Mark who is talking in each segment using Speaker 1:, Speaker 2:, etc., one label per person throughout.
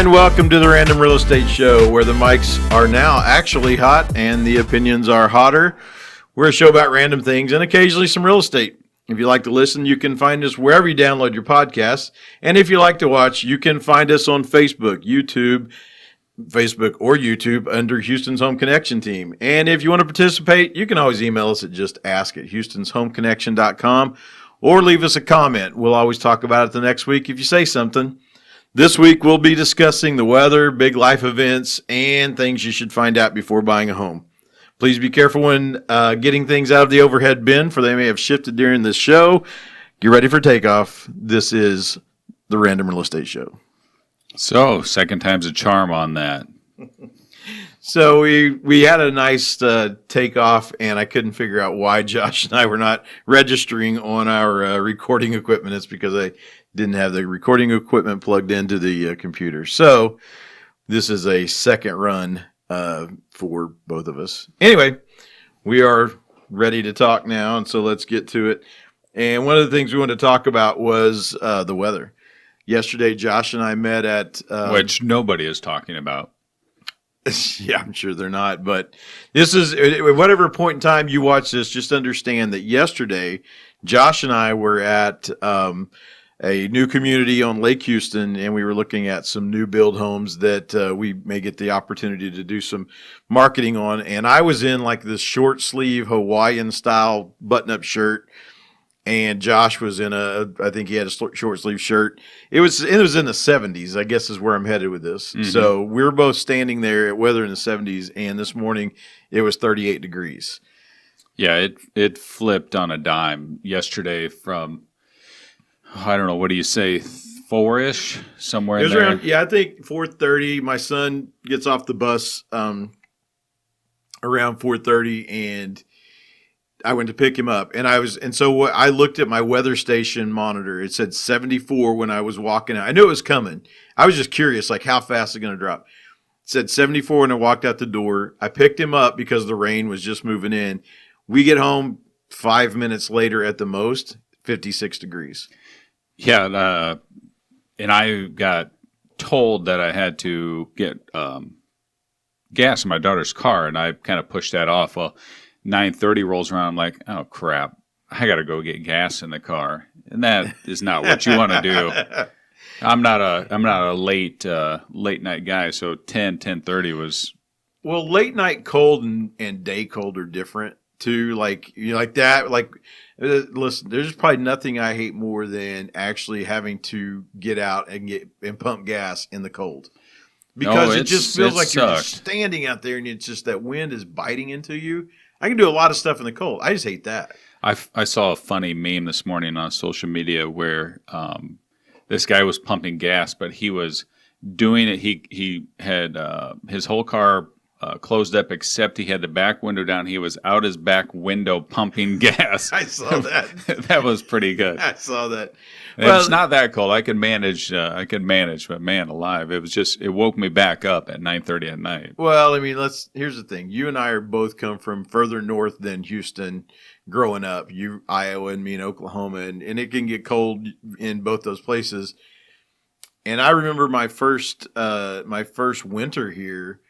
Speaker 1: And welcome to the Random Real Estate Show, where the mics are now actually hot and the opinions are hotter. We're a show about random things and occasionally some real estate. If you like to listen, you can find us wherever you download your podcasts. And if you like to watch, you can find us on Facebook or YouTube under Houston's Home Connection Team. And if you want to participate, you can always email us at just ask@houstonshomeconnection.com or leave us a comment. We'll always talk about it the next week if you say something. This week, we'll be discussing the weather, big life events, and things you should find out before buying a home. Please be careful when getting things out of the overhead bin, for they may have shifted during this show. Get ready for takeoff. This is the Random Real Estate Show.
Speaker 2: So, second time's a charm on that.
Speaker 1: So we had a nice takeoff, and I couldn't figure out why Josh and I were not registering on our recording equipment. It's because I didn't have the recording equipment plugged into the computer. So this is a second run for both of us. Anyway, we are ready to talk now, and so let's get to it. And one of the things we wanted to talk about was the weather. Yesterday, Josh and I met at...
Speaker 2: which nobody is talking about.
Speaker 1: Yeah, I'm sure they're not. But this is, at whatever point in time you watch this, just understand that yesterday, Josh and I were at a new community on Lake Houston, and we were looking at some new build homes that we may get the opportunity to do some marketing on. And I was in like this short sleeve Hawaiian style button-up shirt. And Josh was in I think he had a short sleeve shirt. It was in the 70s, I guess is where I'm headed with this. Mm-hmm. So we were both standing there at weather in the 70s, and this morning it was 38 degrees.
Speaker 2: Yeah, it flipped on a dime yesterday from, I don't know, what do you say, 4-ish, somewhere in there?
Speaker 1: Around, yeah, I think 4:30. My son gets off the bus around 4:30, and I went to pick him up, and I looked at my weather station monitor. It said 74 when I was walking out. I knew it was coming. I was just curious, like how fast is it going to drop? It said 74 when I walked out the door. I picked him up because the rain was just moving in. We get home 5 minutes later at the most, 56 degrees.
Speaker 2: Yeah, and I got told that I had to get gas in my daughter's car, and I kind of pushed that off. Well, 9:30 rolls around. I'm like, oh crap! I got to go get gas in the car, and that is not what you want to do. I'm not a late night guy, so 10:30 was.
Speaker 1: Well, late night cold and day cold are different too. Like like that. Like, listen, there's probably nothing I hate more than actually having to get out and pump gas in the cold. Because it just feels like you're just standing out there, and it's just that wind is biting into you. I can do a lot of stuff in the cold. I just hate that.
Speaker 2: I saw a funny meme this morning on social media where this guy was pumping gas, but he was doing it. He had his whole car closed up except he had the back window down. He was out his back window pumping gas.
Speaker 1: I saw that.
Speaker 2: That was pretty good.
Speaker 1: I saw that.
Speaker 2: Well, it's not that cold. I could manage. But man, alive! It woke me back up at 9:30 at night.
Speaker 1: Well, I mean, here's the thing. You and I are both come from further north than Houston. Growing up, you Iowa and me in Oklahoma, and it can get cold in both those places. And I remember my first winter here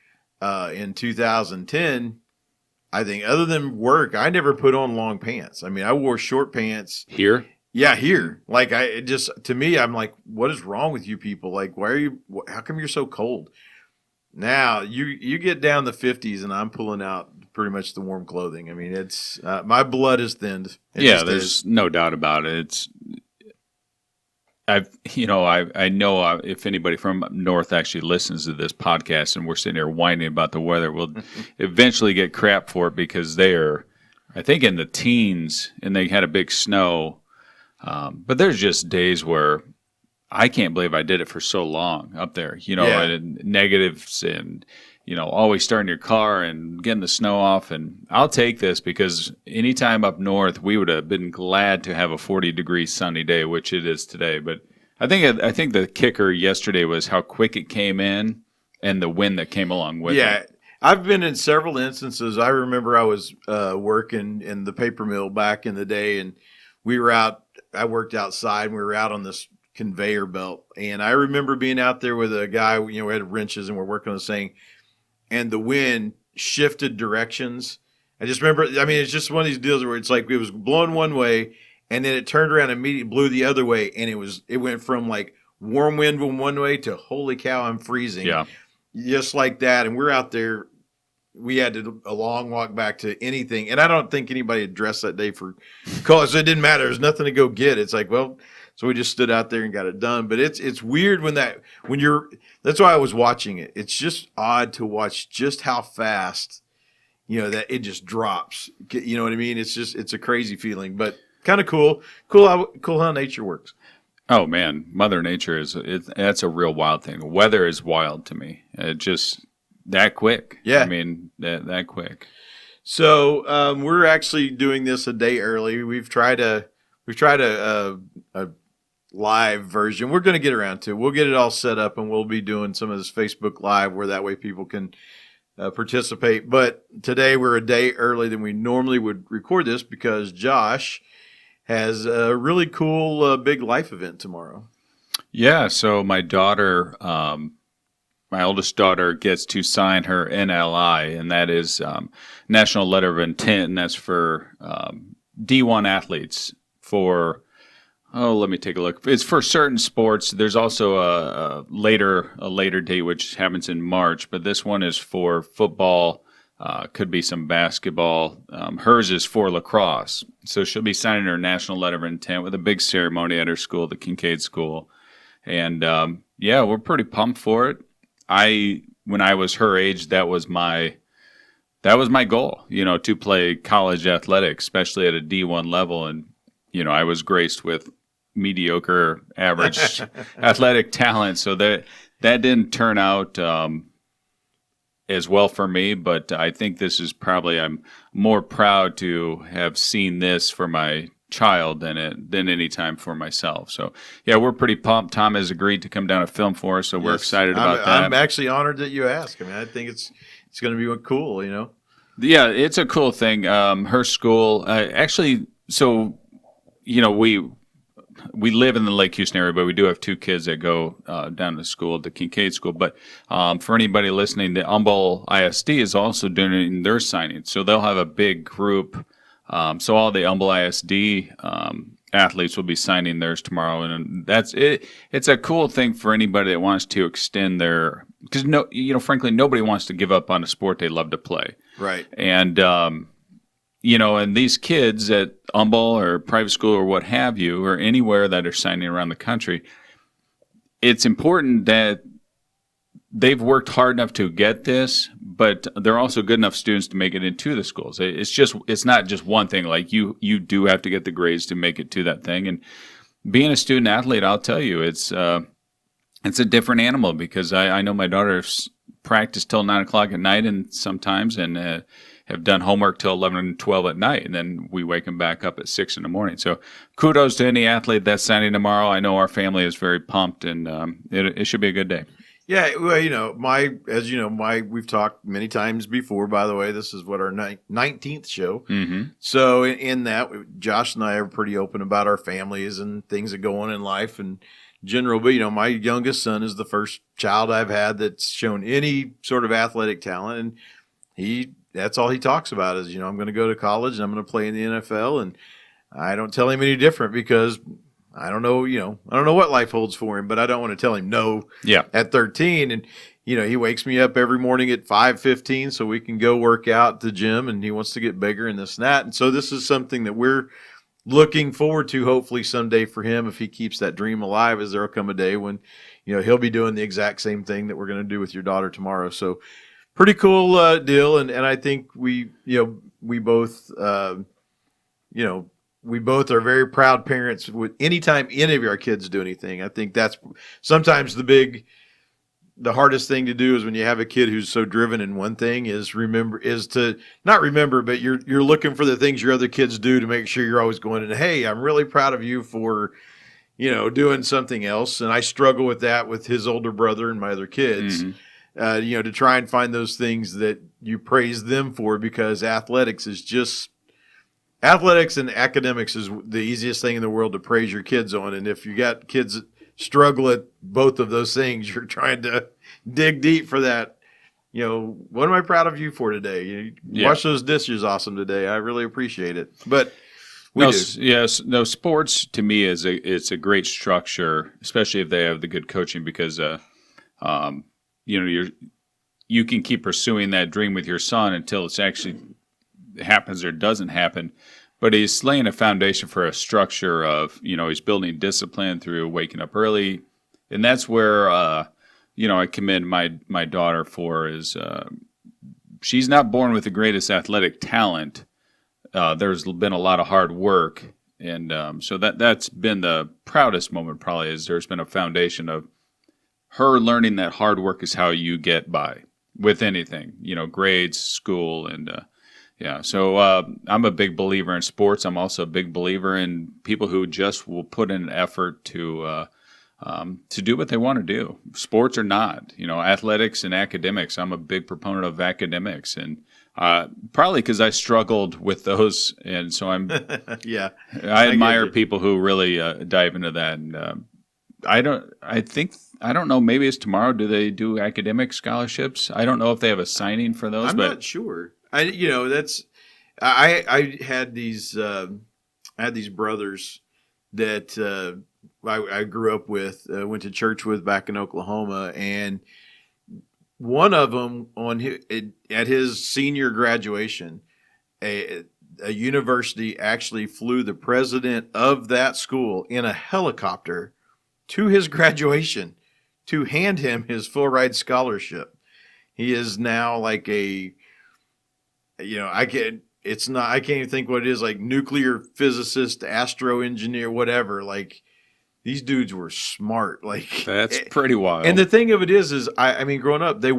Speaker 1: in 2010. I think other than work, I never put on long pants. I mean, I wore short pants
Speaker 2: here.
Speaker 1: Yeah, here. Like, to me, I'm like, what is wrong with you people? Like, how come you're so cold? Now, you get down the 50s, and I'm pulling out pretty much the warm clothing. I mean, it's, my blood is thinned.
Speaker 2: There's no doubt about it. I know if anybody from up north actually listens to this podcast and we're sitting here whining about the weather, we'll eventually get crap for it because they're, I think, in the teens, and they had a big snow. But there's just days where I can't believe I did it for so long up there, and negatives and, always starting your car and getting the snow off. And I'll take this because anytime up north, we would have been glad to have a 40-degree sunny day, which it is today. But I think the kicker yesterday was how quick it came in and the wind that came along with it.
Speaker 1: Yeah. I've been in several instances. I remember I was working in the paper mill back in the day, and we were out. I worked outside, and we were out on this conveyor belt. And I remember being out there with a guy, we had wrenches and we're working on this thing, and the wind shifted directions. I just remember, it's just one of these deals where it's like it was blowing one way and then it turned around and immediately blew the other way. And it went from like warm wind one way to holy cow, I'm freezing.
Speaker 2: Yeah.
Speaker 1: Just like that. And we're out there. We had a long walk back to anything. And I don't think anybody had dressed that day for cause. It didn't matter. There's nothing to go get. It's like, well, so we just stood out there and got it done. But it's weird that's why I was watching it. It's just odd to watch just how fast, that it just drops. You know what I mean? It's a crazy feeling, but kind of cool. Cool how nature works.
Speaker 2: Oh man, Mother Nature that's a real wild thing. Weather is wild to me. It just that quick.
Speaker 1: Yeah.
Speaker 2: That quick.
Speaker 1: So we're actually doing this a day early. We've tried a live version. We're going to get around to it. We'll get it all set up, and we'll be doing some of this Facebook Live where that way people can participate. But today we're a day early than we normally would record this because Josh has a really cool big life event tomorrow.
Speaker 2: Yeah. So my daughter, my oldest daughter, gets to sign her NLI, and that is National Letter of Intent, and that's for D1 athletes for. Oh, let me take a look. It's for certain sports. There's also a later date, which happens in March, but this one is for football. Could be some basketball. Hers is for lacrosse. So she'll be signing her national letter of intent with a big ceremony at her school, the Kincaid School. And we're pretty pumped for it. When I was her age, that was my goal, to play college athletics, especially at a D1 level. And, I was graced with mediocre, average athletic talent. So that didn't turn out as well for me, but I think this is probably, I'm more proud to have seen this for my child than any time for myself. So yeah, we're pretty pumped. Tom has agreed to come down and film for us, so we're excited about that.
Speaker 1: I'm actually honored that you asked. I think it's going to be cool,
Speaker 2: Yeah, it's a cool thing. Her school, actually, so we live in the Lake Houston area, but we do have two kids that go down to school, the Kincaid School. But for anybody listening, the Humboldt ISD is also doing their signing. So they'll have a big group. So all the Humboldt ISD athletes will be signing theirs tomorrow. And that's it. It's a cool thing for anybody that wants to extend their – because, frankly, nobody wants to give up on a sport they love to play.
Speaker 1: Right.
Speaker 2: And and these kids at Humboldt or private school or what have you, or anywhere that are signing around the country, it's important that they've worked hard enough to get this, but they're also good enough students to make it into the schools. It's not just one thing. Like you do have to get the grades to make it to that thing. And being a student athlete, I'll tell you, it's a different animal because I know my daughter's practiced till 9:00 at night and sometimes, and have done homework till 11 and 12 at night, and then we wake them back up at 6 in the morning. So kudos to any athlete that's signing tomorrow. I know our family is very pumped, and it should be a good day.
Speaker 1: Yeah, well, we've talked many times before, by the way, this is our 19th show.
Speaker 2: Mm-hmm.
Speaker 1: So in that, Josh and I are pretty open about our families and things that go on in life and general. But, my youngest son is the first child I've had that's shown any sort of athletic talent, and that's all he talks about is, I'm going to go to college and I'm going to play in the NFL. And I don't tell him any different because I don't know what life holds for him, but I don't want to tell him no at 13. And, he wakes me up every morning at 5:15 so we can go work out at the gym, and he wants to get bigger and this and that. And so this is something that we're looking forward to hopefully someday for him, if he keeps that dream alive, as there'll come a day when, he'll be doing the exact same thing that we're going to do with your daughter tomorrow. So pretty cool deal, and I think we both are very proud parents. With anytime any of our kids do anything, I think that's sometimes the hardest thing to do is when you have a kid who's so driven in one thing but you're looking for the things your other kids do to make sure you're always going, and hey, I'm really proud of you for doing something else. And I struggle with that with his older brother and my other kids. Mm-hmm. To try and find those things that you praise them for, because athletics and academics is the easiest thing in the world to praise your kids on. And if you got kids struggle at both of those things. You're trying to dig deep for that. What am I proud of you for today? Wash those dishes awesome today. I really appreciate it. But
Speaker 2: no. Sports to me it's a great structure, especially if they have the good coaching, because you can keep pursuing that dream with your son until it's actually happens or doesn't happen. But he's laying a foundation for a structure of he's building discipline through waking up early, and that's where I commend my daughter for is she's not born with the greatest athletic talent. There's been a lot of hard work, and so that's been the proudest moment probably is there's been a foundation of her learning that hard work is how you get by with anything, grades, school, and So I'm a big believer in sports. I'm also a big believer in people who just will put in an effort to do what they want to do, sports or not. Athletics and academics. I'm a big proponent of academics, and probably because I struggled with those, and so I'm.
Speaker 1: Yeah,
Speaker 2: I admire people who really dive into that, and I don't know. Maybe it's tomorrow. Do they do academic scholarships? I don't know if they have a signing for those.
Speaker 1: I'm
Speaker 2: but
Speaker 1: not sure. I had these brothers that I grew up with, went to church with back in Oklahoma, and one of them at his senior graduation, a university actually flew the president of that school in a helicopter to his graduation to hand him his full ride scholarship. He is now like I can't even think what it is, like nuclear physicist, astro engineer, whatever. Like, these dudes were smart. Like,
Speaker 2: that's pretty wild.
Speaker 1: And the thing of it is I mean, growing up, they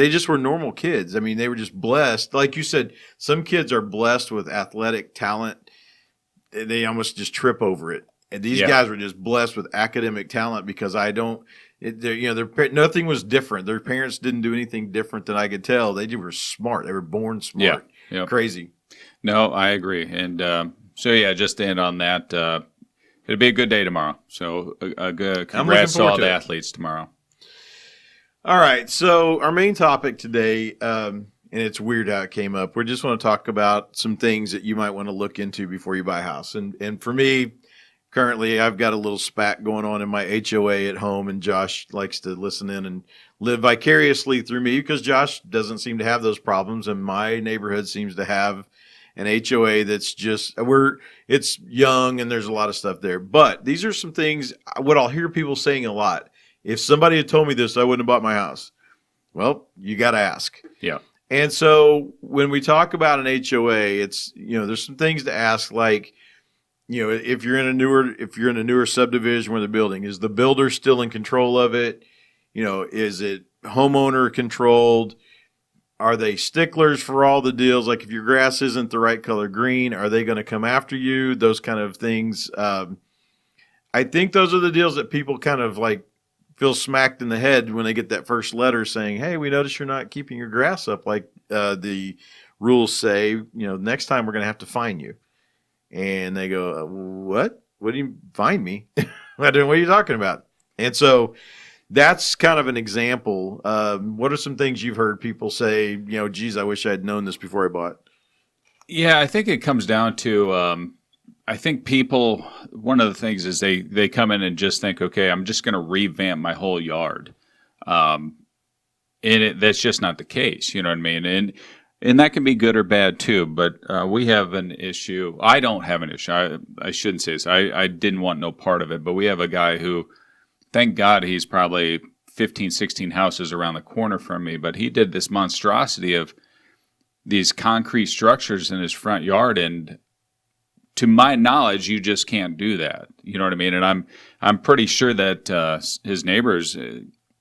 Speaker 1: just were normal kids. I mean, they were just blessed. Like you said, some kids are blessed with athletic talent. They almost just trip over it. And these guys were just blessed with academic talent because nothing was different. Their parents didn't do anything different than I could tell. They were smart. They were born smart.
Speaker 2: Yeah.
Speaker 1: Crazy.
Speaker 2: No, I agree. And just to end on that, it'll be a good day tomorrow. So a good congrats to all the athletes tomorrow.
Speaker 1: All right. So our main topic today, and it's weird how it came up. We just want to talk about some things that you might want to look into before you buy a house. And for me, currently, I've got a little spat going on in my HOA at home, and Josh likes to listen in and live vicariously through me because Josh doesn't seem to have those problems, and my neighborhood seems to have an HOA that's it's young and there's a lot of stuff there. But these are some things, what I'll hear people saying a lot. If somebody had told me this, I wouldn't have bought my house. Well, you got to ask.
Speaker 2: Yeah.
Speaker 1: And so when we talk about an HOA, it's, there's some things to ask, like, if you're in a newer subdivision where they're building, is the builder still in control of it? Is it homeowner controlled? Are they sticklers for all the deals? Like, if your grass isn't the right color green, are they going to come after you? Those kind of things. I think those are the deals that people kind of like feel smacked in the head when they get that first letter saying, "Hey, we noticed you're not keeping your grass up like the rules say. Next time we're going to have to fine you." And they go, "What? What do you fine me? What are you talking about?" And so that's kind of an example. What are some things you've heard people say, geez, I wish I had known this before I bought?
Speaker 2: Yeah, I think it comes down to, I think people, one of the things is they come in and just think, okay, I'm just going to revamp my whole yard. And that's just not the case. You know what I mean? And that can be good or bad too, but we have an issue. I don't have an issue. I shouldn't say this. I didn't want no part of it, but we have a guy who, thank God he's probably 15, 16 houses around the corner from me, but he did this monstrosity of these concrete structures in his front yard, and to my knowledge, you just can't do that. You know what I mean? And I'm pretty sure that his neighbors,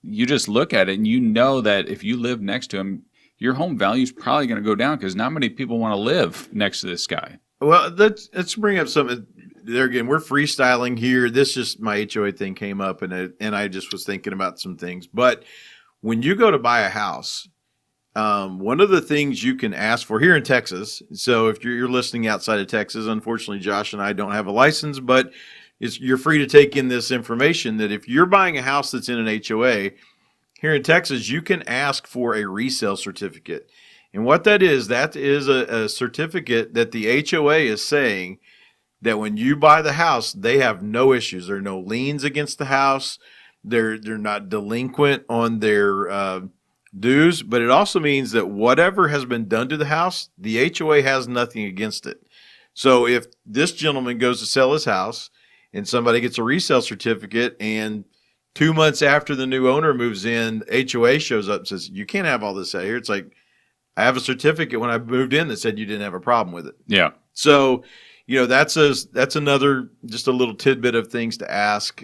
Speaker 2: you just look at it and you know that if you live next to him, your home value is probably going to go down because not many people want to live next to this guy.
Speaker 1: Well, let's bring up something. There again, we're freestyling here. This just my HOA thing came up, and I just was thinking about some things. But when you go to buy a house, one of the things you can ask for here in Texas. So if you're listening outside of Texas, unfortunately, Josh and I don't have a license, but you're free to take in this information that if you're buying a house that's in an HOA here in Texas, you can ask for a resale certificate. And what that is a certificate that the HOA is saying that when you buy the house, they have no issues. There are no liens against the house. They're not delinquent on their dues, but it also means that whatever has been done to the house, the HOA has nothing against it. So if this gentleman goes to sell his house and somebody gets a resale certificate, and 2 months after the new owner moves in, HOA shows up and says, you can't have all this out here. It's like, I have a certificate when I moved in that said you didn't have a problem with it.
Speaker 2: Yeah.
Speaker 1: So, that's another, just a little tidbit of things to ask.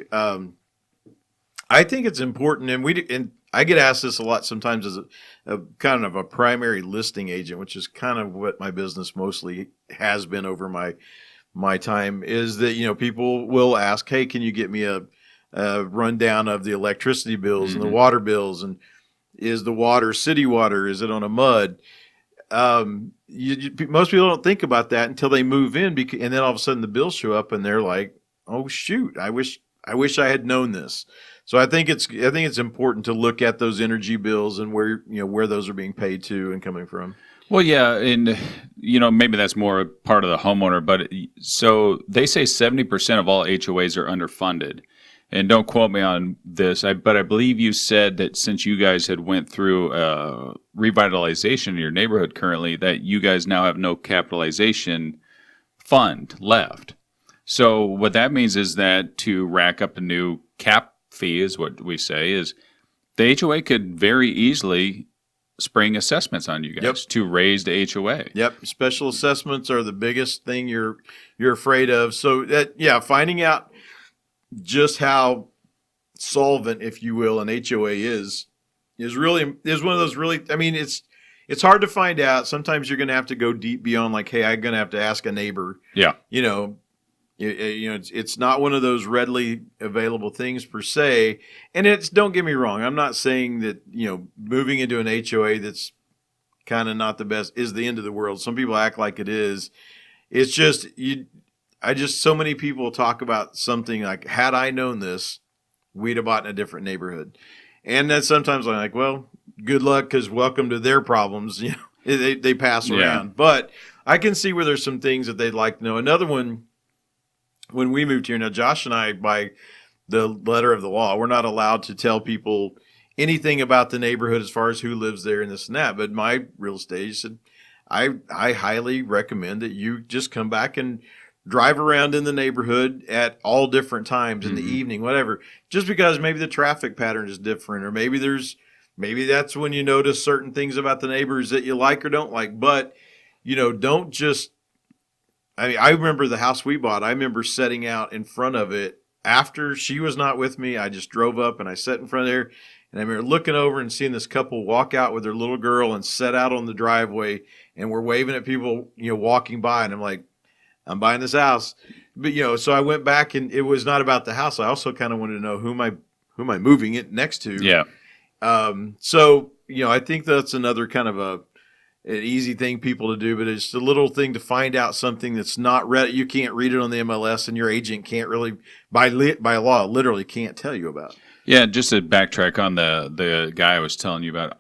Speaker 1: I think it's important, and I get asked this a lot sometimes as a kind of a primary listing agent, which is kind of what my business mostly has been over my time, is that, people will ask, hey, can you get me a rundown of the electricity bills and the water bills, and is the water city water? Is it on a mud? Most people don't think about that until they move in, and then all of a sudden the bills show up, and they're like, "Oh shoot! I wish I had known this." So I think it's important to look at those energy bills and where those are being paid to and coming from.
Speaker 2: Well, yeah, and maybe that's more part of the homeowner, but so they say 70% of all HOAs are underfunded. And don't quote me on this, but I believe you said that since you guys had went through revitalization in your neighborhood currently, that you guys now have no capitalization fund left. So what that means is that to rack up a new cap fee, is what we say, is the HOA could very easily spring assessments on you guys to raise the HOA.
Speaker 1: Yep, special assessments are the biggest thing you're afraid of. So finding out just how solvent, if you will, an HOA is one of those really, I mean, it's hard to find out. Sometimes you're going to have to go deep beyond, like, hey, I'm going to have to ask a neighbor.
Speaker 2: Yeah.
Speaker 1: It's not one of those readily available things per se. And don't get me wrong, I'm not saying that, moving into an HOA that's kind of not the best is the end of the world. Some people act like it is. It's just, so many people talk about something like, had I known this, we'd have bought in a different neighborhood. And then sometimes I'm like, well, good luck, because welcome to their problems. They pass around. But I can see where there's some things that they'd like to know. Another one, when we moved here, now Josh and I, by the letter of the law, we're not allowed to tell people anything about the neighborhood as far as who lives there and this and that. But my real estate agent said, I highly recommend that you just come back and drive around in the neighborhood at all different times in the evening, whatever, just because maybe the traffic pattern is different, or maybe that's when you notice certain things about the neighbors that you like or don't like. But, don't just, I remember the house we bought, I remember setting out in front of it after she was not with me. I just drove up and I sat in front of there, and I remember looking over and seeing this couple walk out with their little girl and set out on the driveway, and we're waving at people, walking by, and I'm like, I'm buying this house. But, so I went back, and it was not about the house. I also kind of wanted to know who am I moving it next to?
Speaker 2: Yeah.
Speaker 1: So, I think that's another kind of an easy thing people to do, but it's a little thing to find out something that's not read. You can't read it on the MLS, and your agent can't really, by law, literally can't tell you about.
Speaker 2: Yeah. Just to backtrack on the guy I was telling you about,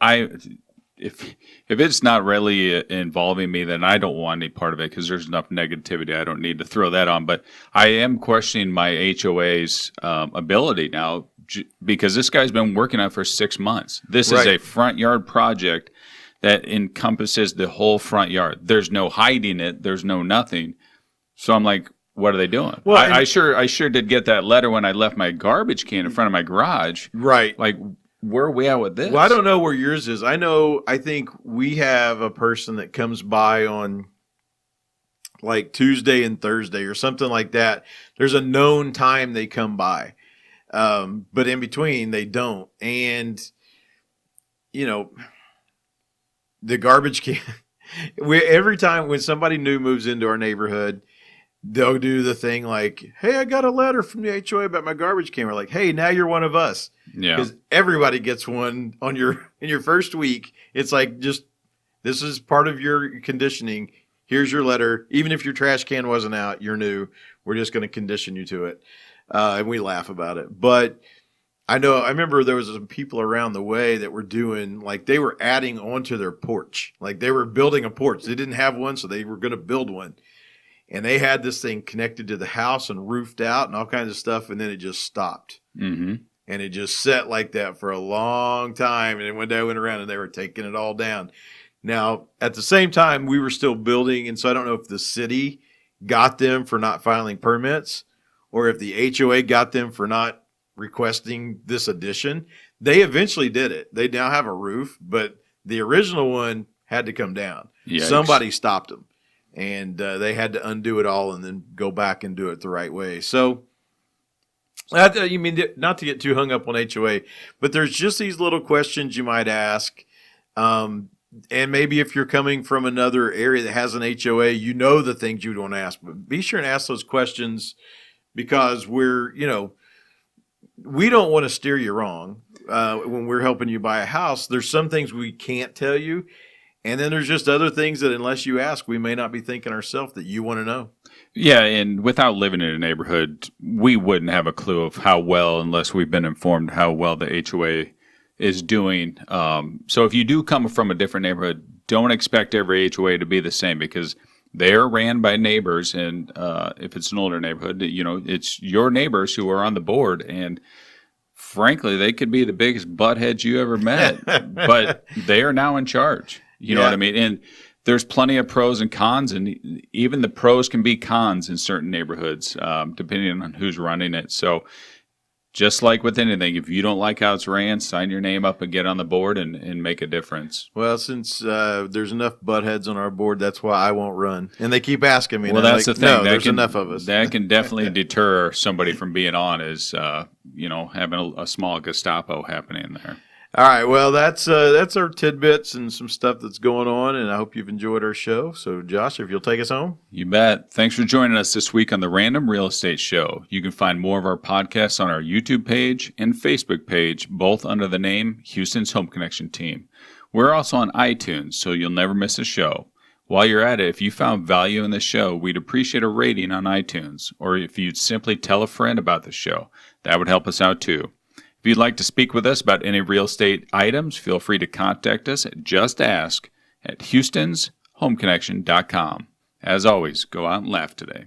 Speaker 2: if it's not really involving me, then I don't want any part of it, because there's enough negativity. I don't need to throw that on. But I am questioning my HOA's ability now, because this guy's been working on it for 6 months. This is a front yard project that encompasses the whole front yard. There's no hiding it. There's no nothing. So I'm like, what are they doing? Well, I sure did get that letter when I left my garbage can in front of my garage.
Speaker 1: Right.
Speaker 2: Like, where are we at with this?
Speaker 1: Well, I don't know where yours is. I think we have a person that comes by on like Tuesday and Thursday or something like that. There's a known time they come by. But in between they don't. And, the garbage can, every time when somebody new moves into our neighborhood, they'll do the thing like, hey, I got a letter from the HOA about my garbage can. We're like, hey, now you're one of us.
Speaker 2: Yeah.
Speaker 1: Because everybody gets one in your first week. It's like, just, this is part of your conditioning. Here's your letter. Even if your trash can wasn't out, you're new. We're just going to condition you to it. And we laugh about it. But I remember there was some people around the way that were doing, like, they were adding onto their porch. Like, they were building a porch. They didn't have one, so they were going to build one. And they had this thing connected to the house and roofed out and all kinds of stuff, and then it just stopped.
Speaker 2: Mm-hmm.
Speaker 1: And it just sat like that for a long time. And then one day I went around and they were taking it all down. Now, at the same time, we were still building, and so I don't know if the city got them for not filing permits or if the HOA got them for not requesting this addition. They eventually did it. They now have a roof, but the original one had to come down.
Speaker 2: Yikes.
Speaker 1: Somebody stopped them, and they had to undo it all and then go back and do it the right way. So, you mean, not to get too hung up on HOA, but there's just these little questions you might ask. And maybe if you're coming from another area that has an HOA, you know the things you would want to ask. But be sure and ask those questions, because we don't want to steer you wrong when we're helping you buy a house. There's some things we can't tell you. And then there's just other things that unless you ask, we may not be thinking ourselves that you want to know.
Speaker 2: Yeah, and without living in a neighborhood, we wouldn't have a clue of how well, unless we've been informed how well the HOA is doing. So if you do come from a different neighborhood, don't expect every HOA to be the same, because they're ran by neighbors. And if it's an older neighborhood, it's your neighbors who are on the board. And frankly, they could be the biggest buttheads you ever met, but they are now in charge. You know what I mean? And there's plenty of pros and cons, and even the pros can be cons in certain neighborhoods, depending on who's running it. So just like with anything, if you don't like how it's ran, sign your name up and get on the board and make a difference.
Speaker 1: Well, since there's enough buttheads on our board, that's why I won't run. And they keep asking me.
Speaker 2: Well, that's the thing.
Speaker 1: No, there's enough of us.
Speaker 2: That can definitely deter somebody from being on, is having a small Gestapo happening there.
Speaker 1: All right, well, that's our tidbits and some stuff that's going on, and I hope you've enjoyed our show. So, Josh, if you'll take us home.
Speaker 2: You bet. Thanks for joining us this week on the Random Real Estate Show. You can find more of our podcasts on our YouTube page and Facebook page, both under the name Houston's Home Connection Team. We're also on iTunes, so you'll never miss a show. While you're at it, if you found value in the show, we'd appreciate a rating on iTunes, or if you'd simply tell a friend about the show. That would help us out too. If you'd like to speak with us about any real estate items, feel free to contact us at justask@houstonshomeconnection.com. As always, go out and laugh today.